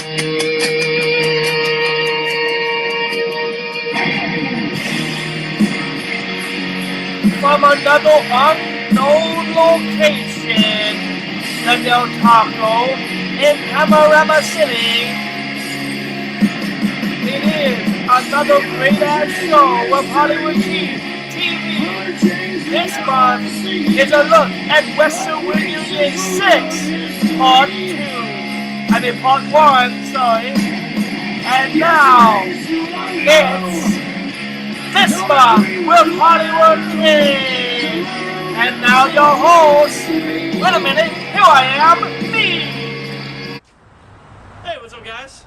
From another unknown location, the Del Taco in Camarama City, it is another great-ass show with Hollywood Keith TV. This month is a look at Wrestlereunion 6, Part 2. Part 1, sorry. And now, it's This Month with Hollywood King. And now your host, wait a minute, here I am, me. Hey, what's up guys?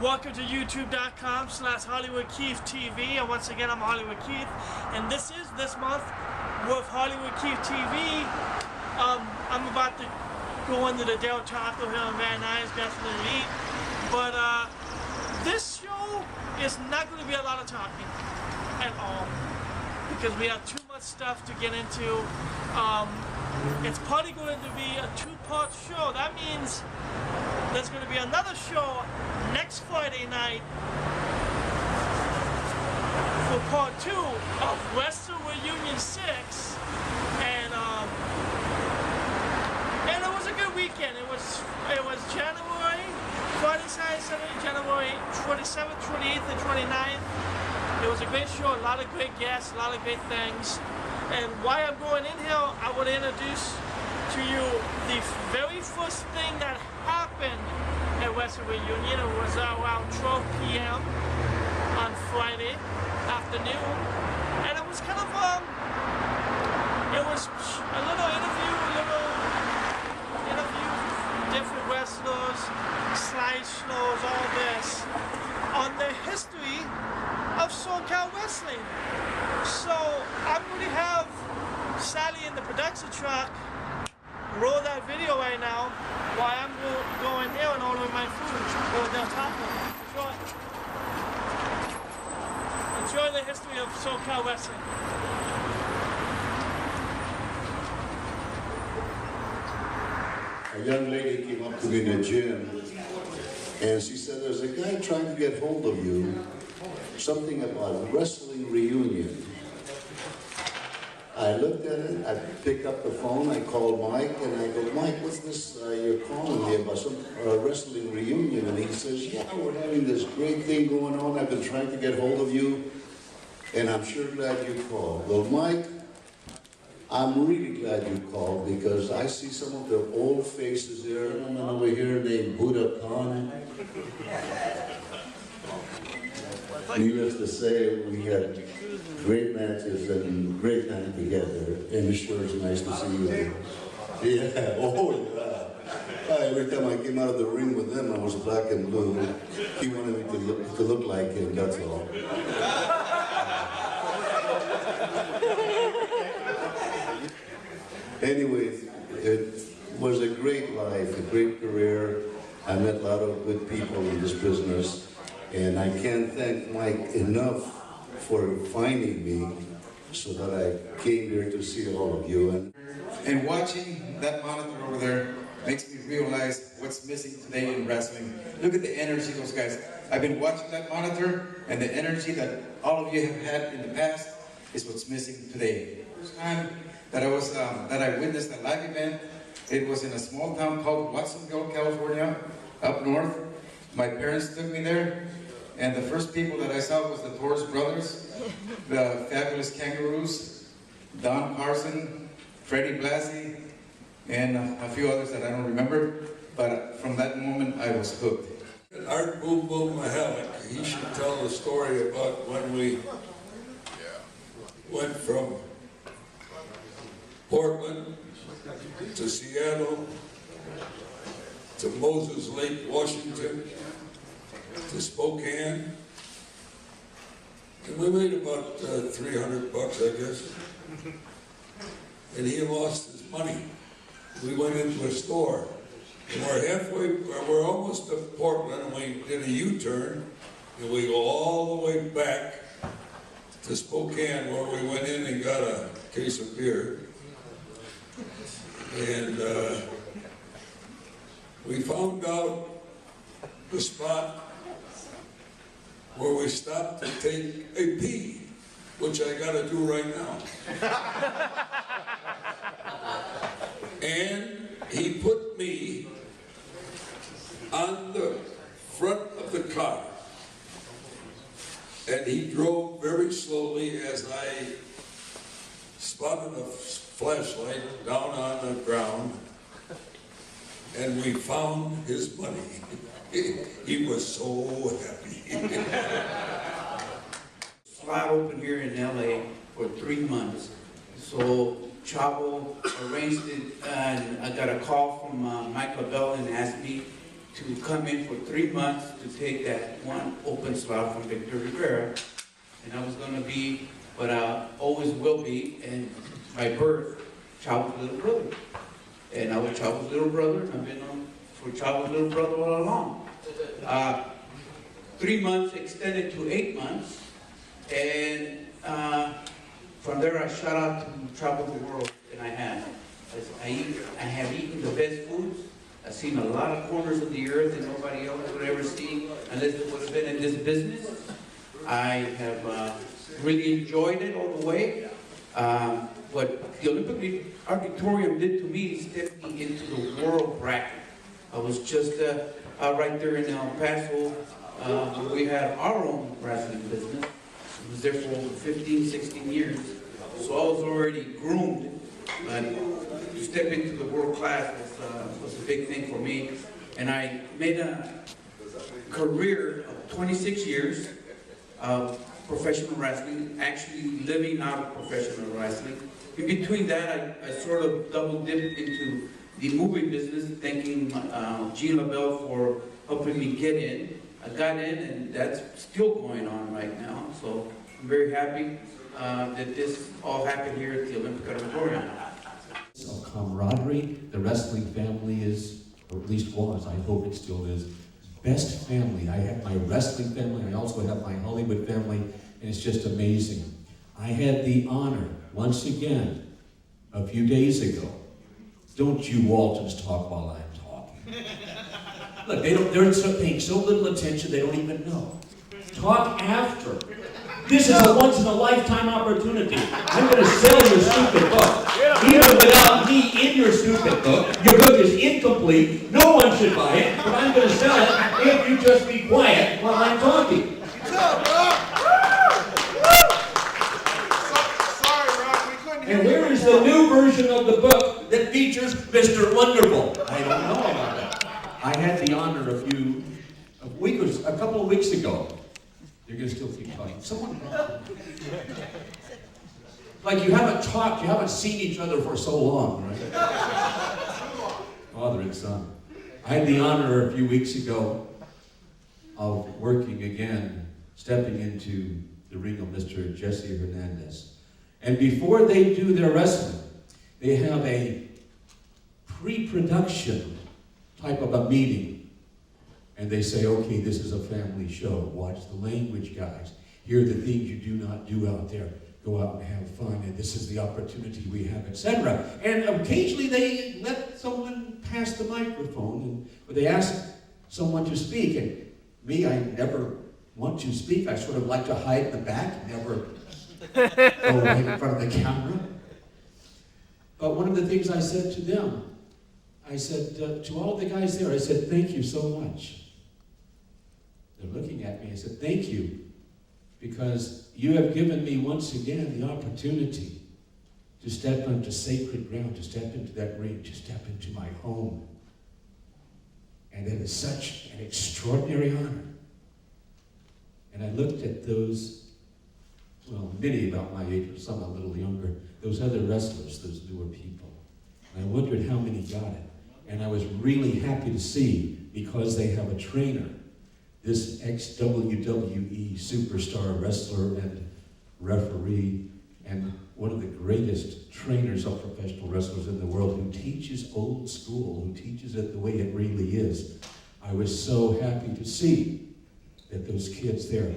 Welcome to youtube.com/HollywoodKeithTV. And once again, I'm Hollywood Keith. And this is This Month with Hollywood Keith TV. I'm about to go into the Del Taco here in Van Nuys, definitely eat. But this show is not going to be a lot of talking at all, because we have too much stuff to get into. It's probably going to be a two-part show. That means there's going to be another show next Friday night for part 2 of Wrestlereunion 6. And it was a good weekend. It was January, Friday, Saturday, Sunday, January 27th, 28th, and 29th. It was a great show, a lot of great guests, a lot of great things. And while I'm going in here, I want to introduce to you the very first thing that happened at Wrestlereunion. It was around 12 p.m. on Friday afternoon. And it was kind of, it was a little interview with different wrestlers, slideshows, all this, on the history of SoCal wrestling. So I'm going to have Sally in the production truck roll that video right now while I'm going there and ordering my food for Del Taco. Enjoy the history of SoCal wrestling. A young lady came up to me in the gym and she said, there's a guy trying to get hold of you, something about Wrestlereunion. I looked at it, I picked up the phone, I called Mike, and I go, Mike, what's this you're calling me about, some Wrestlereunion? And he says, yeah, we're having this great thing going on. I've been trying to get hold of you, and I'm sure glad you called. Well, Mike, I'm really glad you called, because I see some of the old faces there. Someone over here named Buddha Khan. Needless to say, we had great matches and great time together, and it sure is nice to see you. Yeah, oh yeah. Every time I came out of the ring with them, I was black and blue. He wanted me to look like him, that's all. Anyways, it was a great life, a great career. I met a lot of good people in this business, and I can't thank Mike enough for finding me so that I came here to see all of you. And watching that monitor over there makes me realize what's missing today in wrestling. Look at the energy of those guys. I've been watching that monitor, and the energy that all of you have had in the past is what's missing today. First time that I witnessed a live event, it was in a small town called Watsonville, California, up north. My parents took me there, and the first people that I saw was the Torres brothers, the Fabulous Kangaroos, Don Carson, Freddie Blassie, and a few others that I don't remember. But from that moment, I was hooked. Art Boom Boom Mahalik, he should tell the story about when we went from Portland to Seattle to Moses Lake, Washington to Spokane, and we made about $300, I guess. And he lost his money. We went into a store, and we're almost to Portland, and we did a U-turn, and we go all the way back to Spokane, where we went in and got a case of beer. And we found out the spot where we stopped to take a pee, which I gotta do right now. And he put me on the front of the car. And he drove very slowly as I spotted a flashlight down on the ground, and we found his money. He was so happy. Slot open here in LA for 3 months. So Chavo arranged it, and I got a call from Michael Bell and asked me to come in for 3 months to take that one open slot from Victor Rivera. And I was going to be, but I always will be, and by birth, Chavo's little brother. And I was Chavo's little brother, and I've been on for Chavo's little brother all along. 3 months extended to 8 months, and from there I shot out to travel the world, and I have. I have eaten the best foods. I've seen a lot of corners of the earth that nobody else would ever see unless it would have been in this business. I have really enjoyed it all the way. What the Olympic Auditorium did to me stepped me into the world bracket. I was just right there in El Paso, where we had our own wrestling business. I was there for over 15, 16 years. So I was already groomed, but to step into the world class was a big thing for me. And I made a career of 26 years of professional wrestling, actually living out of professional wrestling. In between that, I sort of double dipped into the movie business, thanking Gene LaBelle for helping me get in. I got in, and that's still going on right now. So I'm very happy that this all happened here at the Olympic Auditorium. Of camaraderie, the wrestling family is, or at least was, I hope it still is, best family. I have my wrestling family, I also have my Hollywood family, and it's just amazing. I had the honor, once again, a few days ago. Don't you Waltons talk while I'm talking. Look, they're paying so little attention they don't even know. Talk after. This is a once-in-a-lifetime opportunity. I'm going to sell your stupid book. Even without me in your stupid book, your book is incomplete. No one should buy it, but I'm going to sell it if you just be quiet while I'm talking. And where is the new version of the book that features Mr. Wonderful? I don't know about that. I had the honor a couple of weeks ago. You're going to still keep talking. Someone, like you haven't talked, you haven't seen each other for so long, right? Father and son. I had the honor a few weeks ago of working again, stepping into the ring of Mr. Jesse Hernandez. And before they do their wrestling, they have a pre-production type of a meeting. And they say, okay, this is a family show. Watch the language, guys. Here are the things you do not do out there. Go out and have fun, and this is the opportunity we have, etc. And occasionally they let someone pass the microphone, or they ask someone to speak. And me, I never want to speak. I sort of like to hide in the back, never go right in front of the camera. But one of the things I said to them, I said to all of the guys there, I said, thank you so much. They're looking at me. I said, thank you, because you have given me once again the opportunity to step onto sacred ground, to step into that ring, to step into my home. And it is such an extraordinary honor. And I looked at those, well, many about my age, but some a little younger, those other wrestlers, those newer people. And I wondered how many got it. And I was really happy to see, because they have a trainer, this ex-WWE superstar wrestler and referee, and one of the greatest trainers of professional wrestlers in the world, who teaches old school, who teaches it the way it really is. I was so happy to see that those kids there,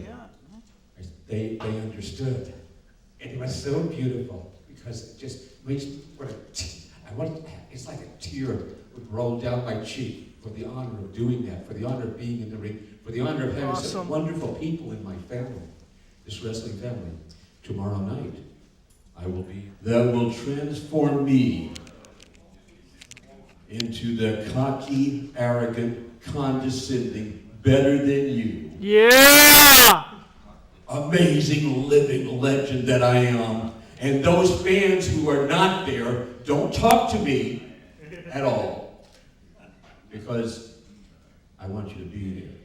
they understood. And it was so beautiful, because it just makes me, it's like a tear would roll down my cheek for the honor of doing that, for the honor of being in the ring, for the honor of having such wonderful people in my family, this wrestling family. Tomorrow night, I will be, that will transform me into the cocky, arrogant, condescending, better than you. Yeah! Amazing living legend that I am. And those fans who are not there, don't talk to me at all. Because I want you to be there.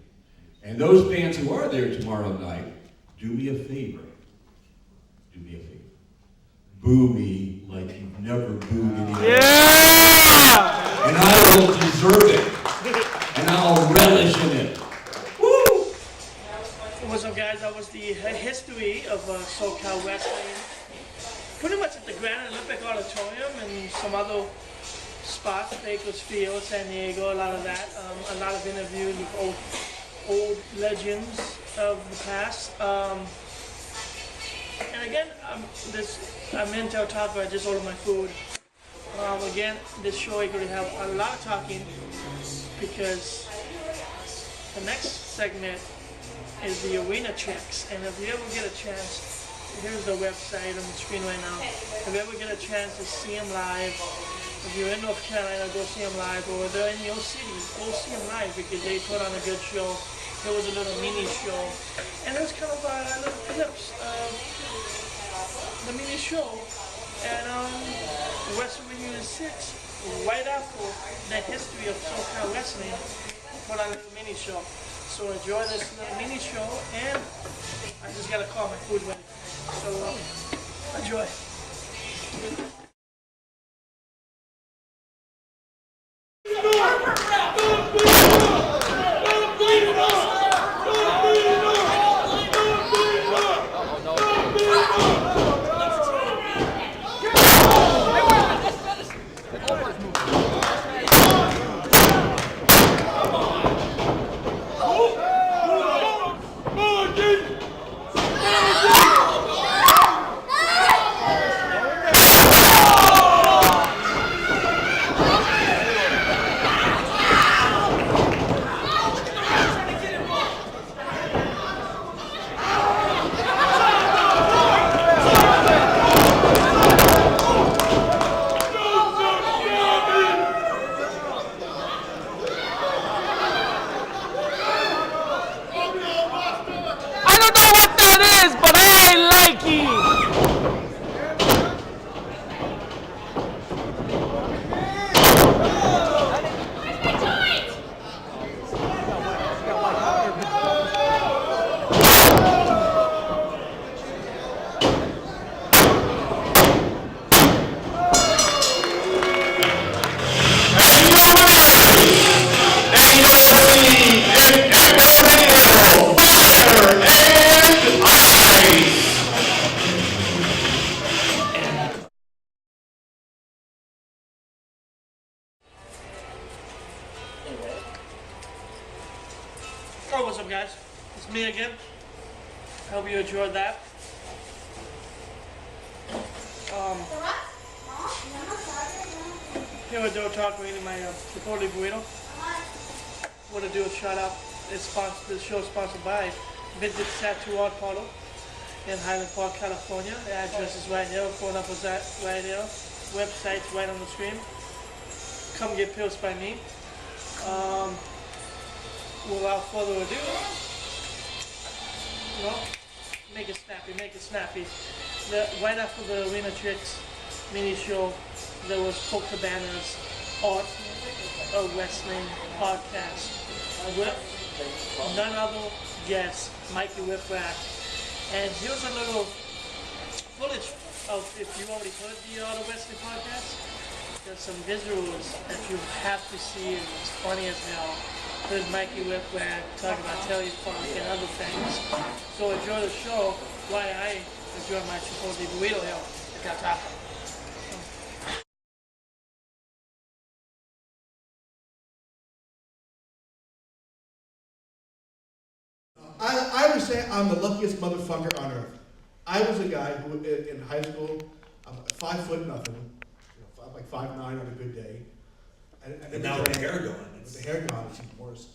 And those fans who are there tomorrow night, do me a favor. Do me a favor. Boo me like you've never booed anyone. Yeah! And I will deserve it. And I'll relish in it. Woo! What's up, guys? That was the history of SoCal Wrestling. Pretty much at the Grand Olympic Auditorium and some other spots, Bakersfield, San Diego, a lot of that. A lot of interviews with old legends of the past. And again, I'm in Del Taco. I just ordered my food. Again, this show is going to have a lot of talking because the next segment is the arena checks. And if you ever get a chance, here's the website on the screen right now. If you ever get a chance to see them live, if you're in North Carolina, go see them live. Or if they're in your city, go see them live because they put on a good show. There was a little mini show. And there's kind of little clips of the mini show. And Wrestlereunion 6, right after the history of SoCal Wrestling, put on a little mini show. So enjoy this little mini show, and I just gotta call my food ready. So enjoy. Oh, what's up, guys? It's me again. I hope you enjoyed that. Here we do talk eating my Chipotle burrito. Want to do a shout out. This show is sponsored by Vintage Tattoo Art Parlor in Highland Park, California. The address is right there. Phone number is right there. Website's right on the screen. Come get pills by me. Without further ado, make it snappy. Right after the Arena Chicks mini show, there was Coke Cabana's Art of Wrestling podcast with none other guest, Mikey Whipwreck. And here's a little footage of, if you already heard the Art of Wrestling podcast, there's some visuals that you have to see, and it's funny as hell. There's Mikey Whipwreck talking about Terry Funk and other things. So enjoy the show while I enjoy my Chipotle burrito here at Del Taco. I would say I'm the luckiest motherfucker on earth. I was a guy who, in high school, I'm 5 foot nothing. I'm like 5'9" on a good day. And now with the hair going. With the hair gone, it's even worse.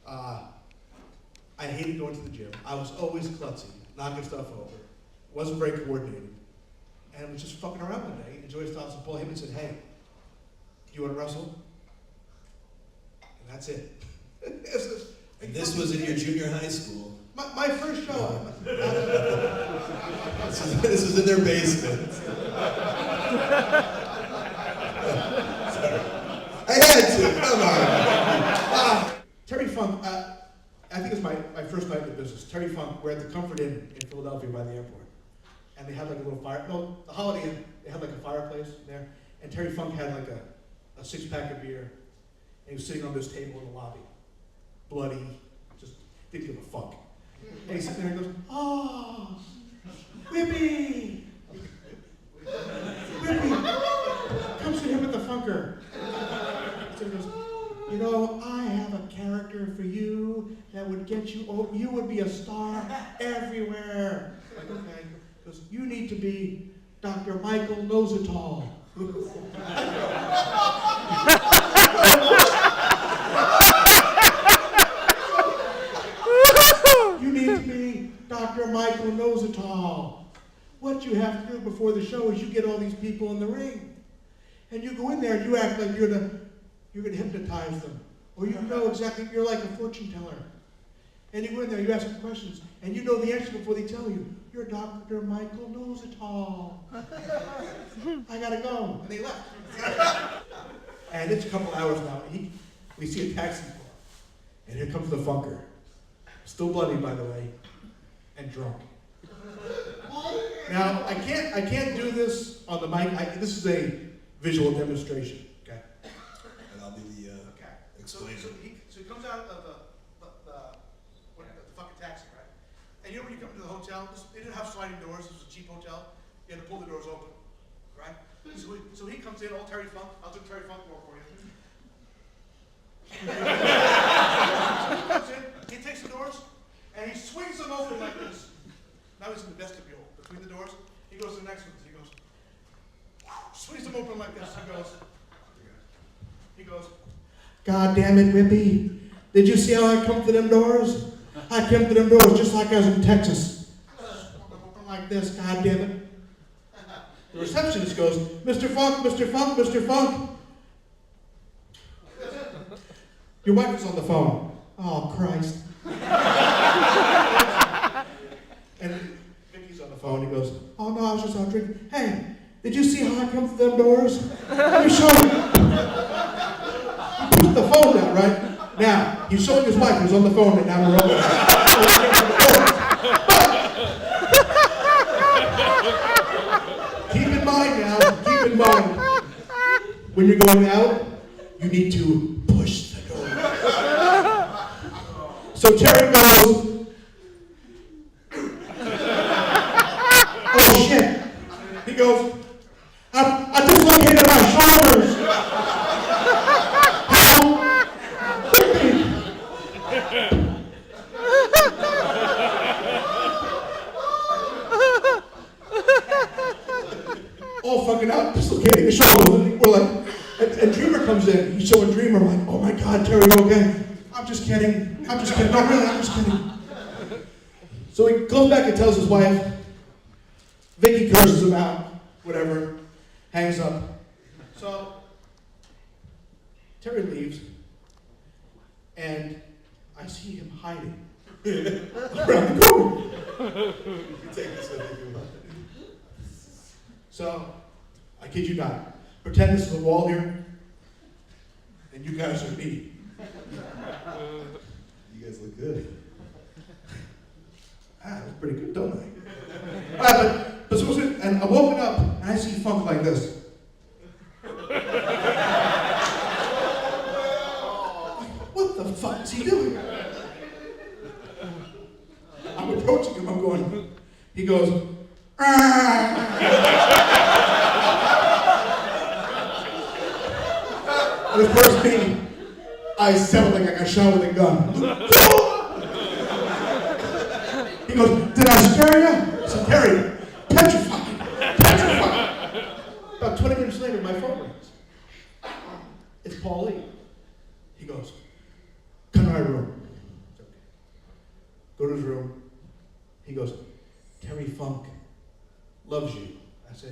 I hated going to the gym. I was always klutzy, knocking stuff over. Wasn't very coordinated. And was just fucking around one day. And Joey Styles and Paul Heyman said, "Hey, do you want to wrestle?" And that's it. And this was in your junior high school. My first show. This is in their basement. I had to, come on. Terry Funk, I think it's my first night in the business. Terry Funk, we're at the Comfort Inn in Philadelphia by the airport. And they had like a little fire, no, the Holiday Inn, they had like a fireplace there. And Terry Funk had like a 6-pack of beer. And he was sitting on this table in the lobby. Bloody, just didn't give a fuck. And he's sitting there and goes, "Oh, Whippy! Whippy! Come sit here with the Funker." So he goes, "You know, I have a character for you that would get you, oh, you would be a star everywhere." I'm like, okay. He goes, "You need to be Dr. Michael Nositall." "You need to be Dr. Michael Nositall. What you have to do before the show is you get all these people in the ring. And you go in there and you act like you're gonna hypnotize them. Or you know exactly, you're like a fortune teller. And you go in there, you ask them questions, and you know the answer before they tell you. You're Dr. Michael Nositall. I gotta go." And they left. And it's a couple hours now. We see a taxi car. And here comes the Funker. Still bloody, by the way, and drunk. Now, I can't do this on the mic. This is a visual demonstration, okay? And I'll be the explainer. So he comes out of the fucking taxi, right? And you know when you come to the hotel, they didn't have sliding doors. This was a cheap hotel. You had to pull the doors open, right? So he comes in, all Terry Funk. I'll do Terry Funk more for you. So he comes in, he takes the doors, and he swings them open like this. Now he's in the vestibule between the doors. He goes to the next one. He goes, swings them open like this. He goes, "God damn it, Whippy. Did you see how I come to them doors? I came to them doors just like I was in Texas. Open like this, God damn it." The receptionist goes, "Mr. Funk, Mr. Funk, Mr. Funk. Your wife is on the phone." "Oh, Christ." And Vicky's on the phone. He goes, "Oh, no, I was just out drinking. Hey, did you see how I come through them doors? Let me show you." He puts the phone down, right? Now, he's showing his wife who's on the phone and now we're over. Keep in mind, when you're going out, you need to push the door. So Terry goes, "Oh shit." He goes, I dislocated my shoulders." All fucking out, dislocating his shoulders. We're like, and Dreamer comes in. He's showing Dreamer, like, "Oh my God, Terry, you okay?" I'm just kidding. No, really, I'm just kidding." So he goes back and tells his wife. Vicky curses him out, whatever, hangs up. So Terry leaves, and I see him hiding around the corner. Take this with you. So, I kid you not, pretend this is a wall here, and you guys are me. You guys look good. That was pretty good, don't I? But so and I'm woken up, and I see Funk like this. What the fuck is he doing? I'm approaching him, I'm going, he goes, "Ah!" And of course me, I sound like I got shot with a gun. He goes, "Did I scare you?" I said, "Terry, petrified. About 20 minutes later, my phone rings. It's Paul Lee. He goes, come to my room. It's okay. Go to his room. He goes, Terry Funk loves you. I say,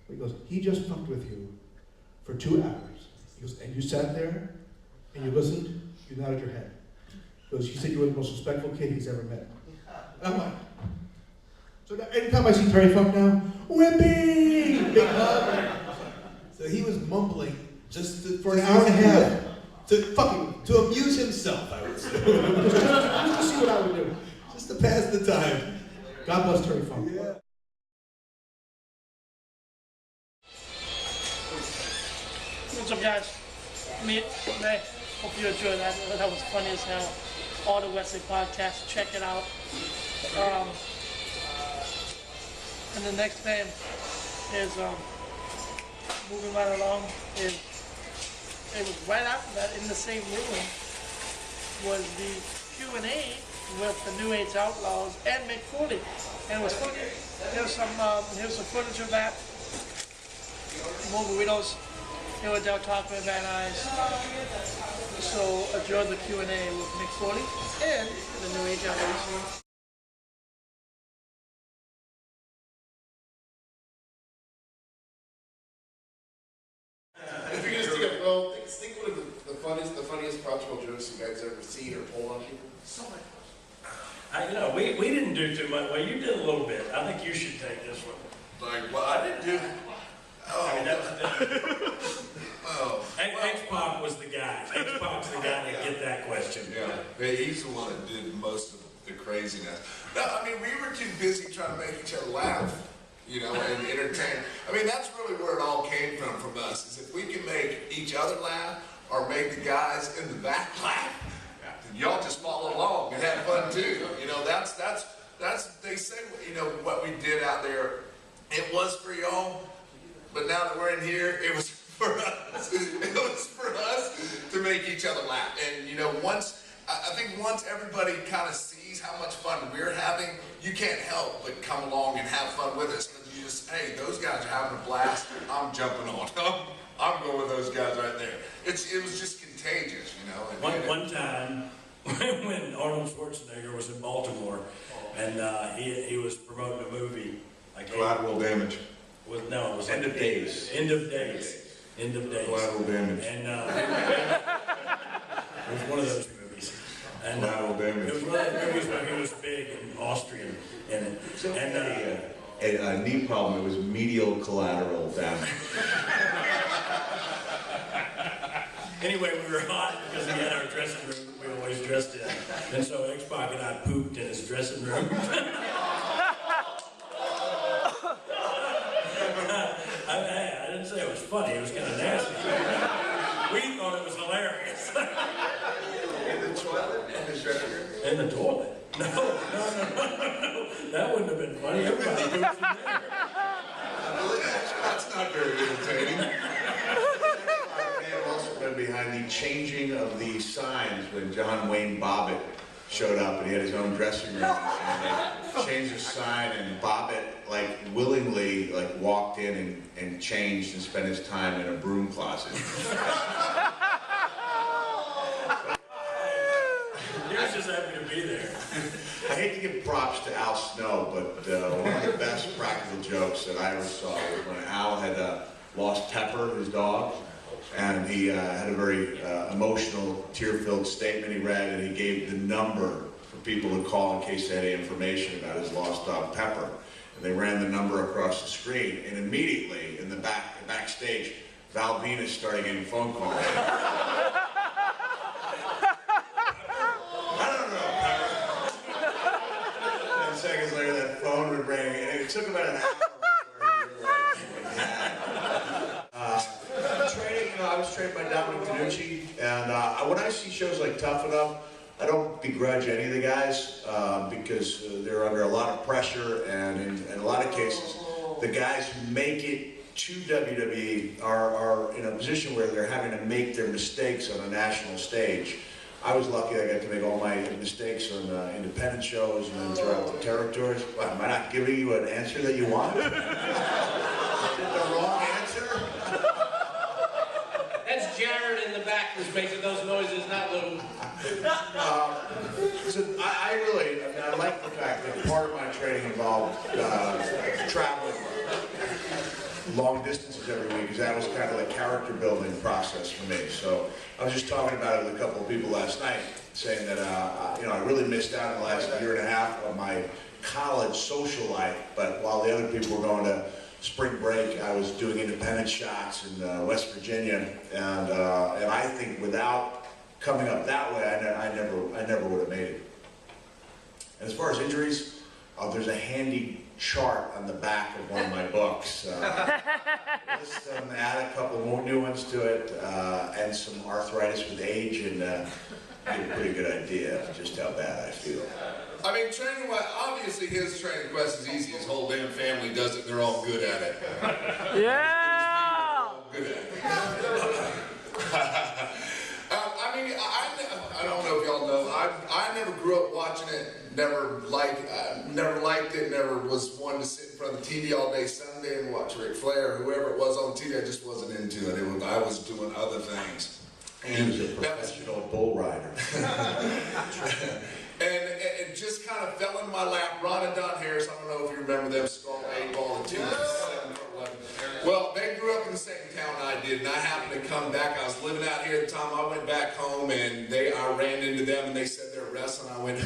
he goes, he just funked with you for 2 hours. He goes, and you sat there and you listened, you nodded your head. He goes, he said you were the most respectful kid he's ever met. And I'm like, so now, anytime I see Terry Funk now, whippy! Big hug. So he was mumbling just For an hour and a half. to amuse himself, I would say. Just to see what I would do. Just to pass the time. God bless Terry Funk. Yeah. What's up, guys? Hey, hope you enjoyed that. That was funny as hell. All the Wrestling podcasts, check it out. And the next thing is moving right along. It was right after that in the same room was the Q&A with the New Age Outlaws and Mick Foley. And it was funny. Here's some footage of that. More burritos. They were down talking with Van Nuys. So enjoy the Q&A with Mick Foley and the New Age Outlaws. Well, think one of the funniest practical jokes you guys ever seen or pulled on people. We didn't do too much. Well, you did a little bit. I think you should take this one. Like, well, I didn't do. X-Pac was the guy. X-Pac's the guy to get that question. Yeah, he's the one that did most of the craziness. No, I mean, we were too busy trying to make each other laugh, and entertain. I mean, that's really where it all came from us, is if we can make each other laugh or make the guys in the back laugh, then y'all just follow along and have fun too. That's they say, what we did out there, it was for y'all, but now that we're in here, it was for us. It was for us to make each other laugh. And I think once everybody kind of sees how much fun we're having, you can't help but come along and have fun with us. Because you just, hey, those guys are having a blast. I'm jumping on. I'm going with those guys right there. It was just contagious, One time, when Arnold Schwarzenegger was in Baltimore, and he was promoting a movie. Collateral Damage. It was End of Days. End of Days. End of Days. Collateral Damage. And it was one of those movies. And Collateral Damage. It was one of those movies where he was big and Austrian in it. And a knee problem, it was medial collateral damage. Anyway, we were hot because we had our dressing room that we always dressed in. And so X-Pac and I pooped in his dressing room. I didn't say it was funny, it was kind of nasty. We thought it was hilarious. In the toilet? In the dressing room? In the toilet? No. That wouldn't have been funny. Everybody poops in there. That's not very entertaining. I may have also been behind the changing of the signs when John Wayne Bobbitt showed up and he had his own dressing room and they changed the sign and Bobbitt willingly walked in and changed and spent his time in a broom closet. He was just happy to be there. I hate to give props to Al Snow, but one of the best practical jokes that I ever saw was when Al had lost Pepper, his dog, and he had a very emotional, tear-filled statement he read, and he gave the number for people to call in case they had any information about his lost dog, Pepper. And they ran the number across the screen, and immediately, in the backstage, Val Venus started getting phone calls. Seconds later, that phone would ring, and it took about an hour before he realized I was trained by Dominic Tanucci, and when I see shows like Tough Enough, I don't begrudge any of the guys because they're under a lot of pressure, and in a lot of cases, the guys who make it to WWE are in a position where they're having to make their mistakes on a national stage. I was lucky I got to make all my mistakes on independent shows and then throughout the territories. What, am I not giving you an answer that you want? Is it the wrong answer? cactus making those noises, not Lou. So I like the fact that part of my training involved traveling long distances every week, because that was kind of the character building process for me. So I was just talking about it with a couple of people last night, saying that I really missed out in the last year and a half of my college social life, but while the other people were going to spring break, I was doing independent shots in West Virginia, and I think without coming up that way, I never would have made it. And as far as injuries, there's a handy chart on the back of one of my books. List them, add a couple more new ones to it, and some arthritis with age, and get a pretty good idea of just how bad I feel. I mean, training-wise, obviously his training quest is easy. His whole damn family does it, and they're all good at it. Yeah! Good at it. I mean, I don't know if y'all know, I never grew up watching it, never liked it, never was one to sit in front of the TV all day Sunday and watch Ric Flair or whoever it was on TV. I just wasn't into it. I was doing other things. And he was a professional bull rider. And it just kind of fell in my lap. Ron and Don Harris, I don't know if you remember them, Skull 8-Ball and 2 7 for 11. Well, they grew up in the same town I did, and I happened to come back. I was living out here at the time. I went back home, and I ran into them, and they said they're wrestling. I went,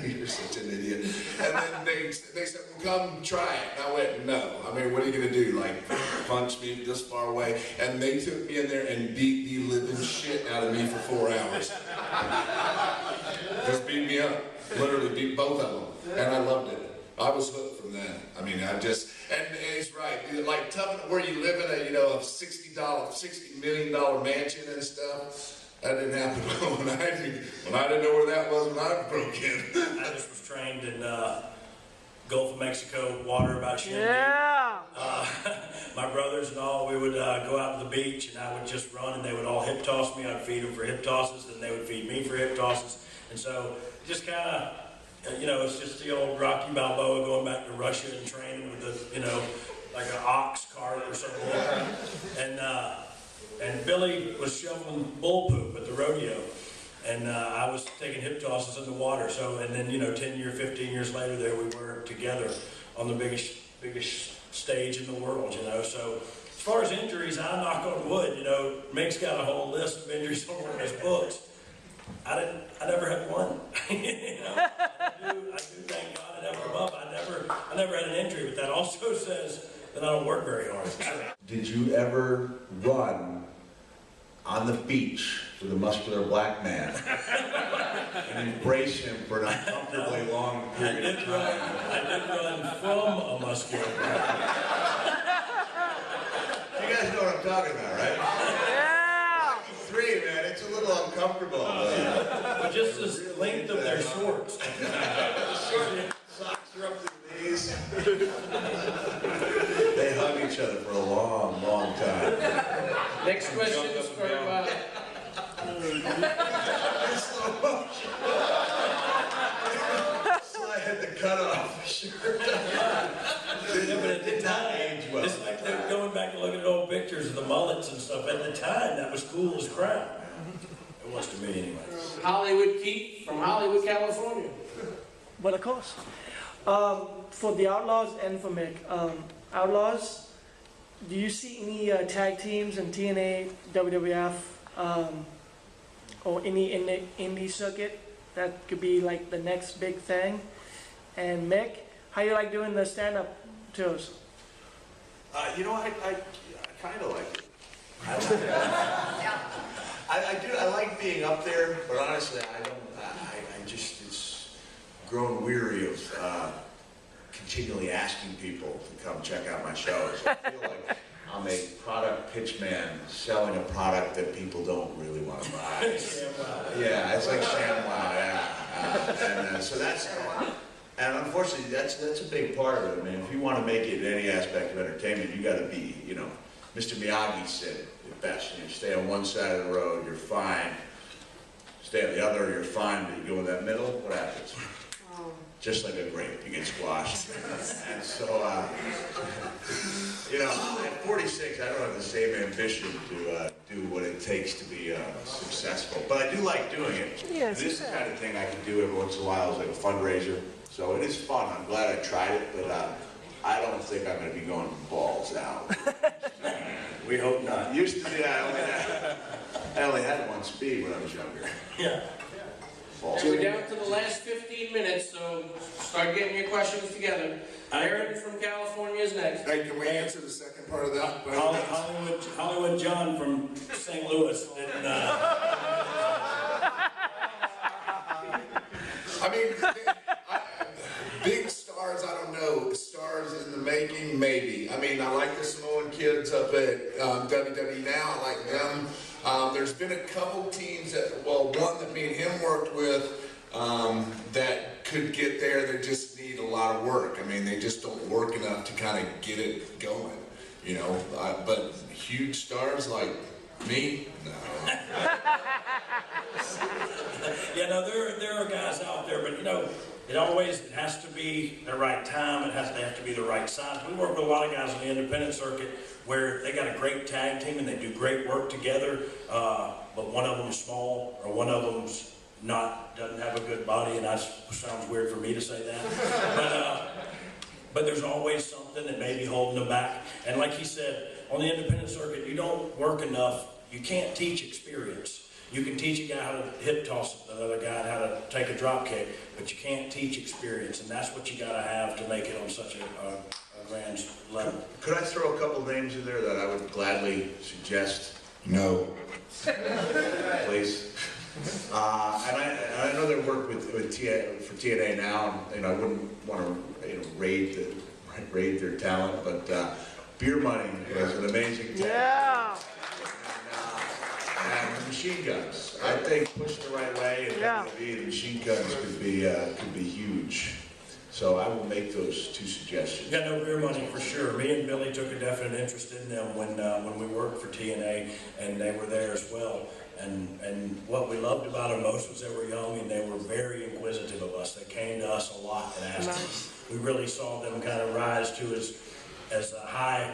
you're such an idiot. And then they said, well, come try it. And I went, no. I mean, what are you going to do? Like, punch me this far away? And they took me in there and beat the living shit out of me for 4 hours. Just beat me up. Literally beat both of them. And I loved it. I was hooked from then. I mean, and he's right. Like, where you live in a $60 million mansion and stuff, that didn't happen when I didn't know where that was when I broke in. I just was trained in Gulf of Mexico water about shin deep. Yeah! My brothers and all, we would go out to the beach, and I would just run, and they would all hip toss me. I'd feed them for hip tosses, and they would feed me for hip tosses. And so, just kind of, it's just the old Rocky Balboa going back to Russia and training with like an ox cart or something. And Billy was shoveling bull poop at the rodeo, and I was taking hip tosses in the water. So, and then 15 years later, there we were together on the biggest stage in the world. So as far as injuries, I knock on wood. Mick's got a whole list of injuries on one of his books. I never had one. I do thank God I never come up. I never had an injury, but that also says that I don't work very hard. Did you ever run on the beach with a muscular black man and embrace him for an uncomfortably long period of time? I did run from a muscular black man. You guys know what I'm talking about, right? Yeah! Rocky 3, man, it's a little uncomfortable. But just the length of their shorts. Socks are up to the knees. They hug each other for a long, long time. Next question is for So I had to cut off the shirt. But at the time, it's like they're going back and looking at old pictures of the mullets and stuff. At the time, that was cool as crap. It was to me anyway. Hollywood Keith from Hollywood, California. Well, of course. For the Outlaws and for Mick, Outlaws, do you see any tag teams in TNA, WWF, or any indie circuit that could be like the next big thing? And Mick, how you like doing the stand-up tours? I kind of like it. I do. I like being up there, but honestly, it's grown weary of continually asking people to come check out my shows. I feel like I'm a product pitch man selling a product that people don't really want to buy. Yeah, it's like ShamWow, yeah. So that's, and unfortunately, that's a big part of it. I mean, if you want to make it in any aspect of entertainment, you got to be, Mr. Miyagi said it best. Stay on one side of the road, you're fine. Stay on the other, you're fine. But you go in that middle, what happens? Just like a grape, you get squashed. And so, at 46, I don't have the same ambition to do what it takes to be successful. But I do like doing it. Yes, This is the kind of thing I can do every once in a while as like a fundraiser. So it is fun. I'm glad I tried it, but I don't think I'm going to be going balls out. We hope not. Used to, I only had one speed when I was younger. Yeah. Balls. So we're down to the last 15 minutes, so start getting your questions together. Aaron from California is next. Hey, can we answer the second part of that? Hollywood John from St. Louis. I mean, big stars, I don't know. Stars in the making, maybe. I mean, I like the Samoan kids up at WWE now. I like them. There's been a couple teams that, well, one that me and him worked with that could get there. They just need a lot of work. I mean, they just don't work enough to kind of get it going, you know. But huge stars like me, no. Yeah, no, there are guys out there, but you know, it has to be the right time. They have to be the right size. We work with a lot of guys on the independent circuit where they got a great tag team and they do great work together, but one of them's small or one of them's doesn't have a good body, and that sounds weird for me to say that. But there's always something that may be holding them back. And like he said, on the independent circuit, you don't work enough. You can't teach experience. You can teach a guy how to hip toss another guy how to take a drop kick, but you can't teach experience, and that's what you got to have to make it on such a grand level. Could I throw a couple names in there that I would gladly suggest? No. Please. And I know they work with for TNA now. And, I wouldn't want to raid their talent, but Beer Money was an amazing talent. Yeah. And Machine Guns. I think pushed the right way, and the Machine Guns could be huge. So I will make those two suggestions. You got no Beer Money for sure. Me and Billy took a definite interest in them when we worked for TNA, and they were there as well. And what we loved about them most was they were young and they were very inquisitive of us. They came to us a lot and asked us. We really saw them kind of rise to as high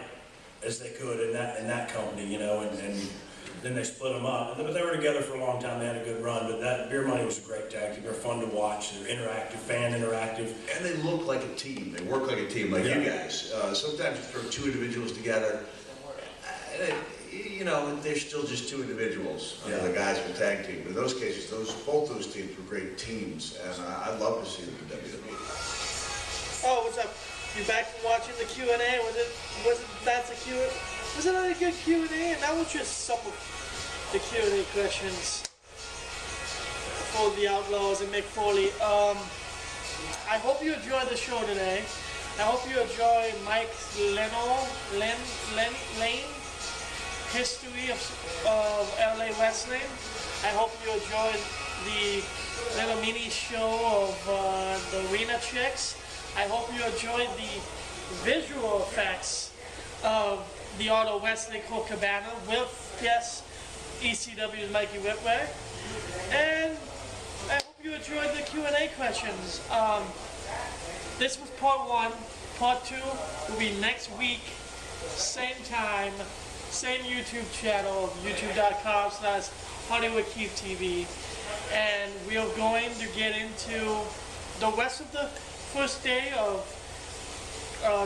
as they could in that company, you know, and then they split them up. But they were together for a long time. They had a good run. But that Beer Money was a great tag team. They're fun to watch. They're interactive, fan interactive. And they look like a team. They work like a team, like you guys. Sometimes you throw two individuals together. You know, they're still just two individuals. The guys from tag team. But in those cases, both those teams were great teams, and I'd love to see them in WWE. Oh, what's up? You back from watching the Q&A? Was it another good Q&A? And that was just some of the Q&A questions for the Outlaws and Mick Foley. I hope you enjoyed the show today. I hope you enjoy Mike Lane history of LA wrestling. I hope you enjoyed the little mini show of the arena chicks. I hope you enjoyed the visual effects of the Auto Wrestling Colt Cabana with ECW's Mikey Whitway. And I hope you enjoyed the Q&A questions. This was part 1. Part 2 will be next week, same time, same YouTube channel, youtube.com/HollywoodKeithTV. And we are going to get into the rest of the first day of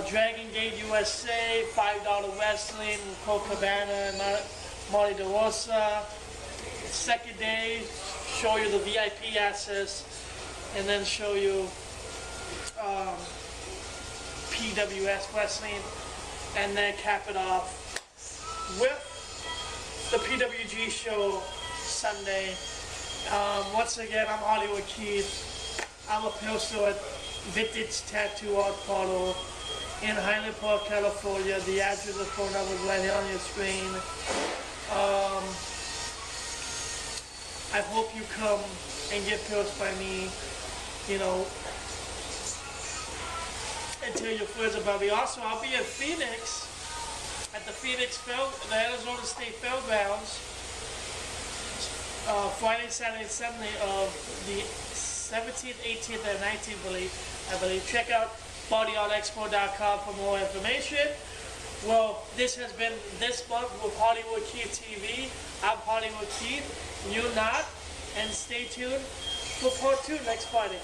Dragon Gate USA, $5 Wrestling, Colt Cabana, Marty DeRosa. Second day, show you the VIP access, and then show you PWS Wrestling, and then cap it off with the PWG show Sunday. Once again, I'm Hollywood Keith. I'm a poster at Vintage Tattoo Art Parlor in Highland Park, California. The address and phone number is right here on your screen. I hope you come and get pierced by me, you know, and tell your friends about me. Also, I'll be in Phoenix at the the Arizona State Fairgrounds, Friday, Saturday, Sunday of the 17th, 18th, and 19th, I believe. Check out bodyartexpo.com for more information. Well, this has been this month with Hollywood Keith TV. I'm Hollywood Keith, you not, and stay tuned for part 2 next Friday.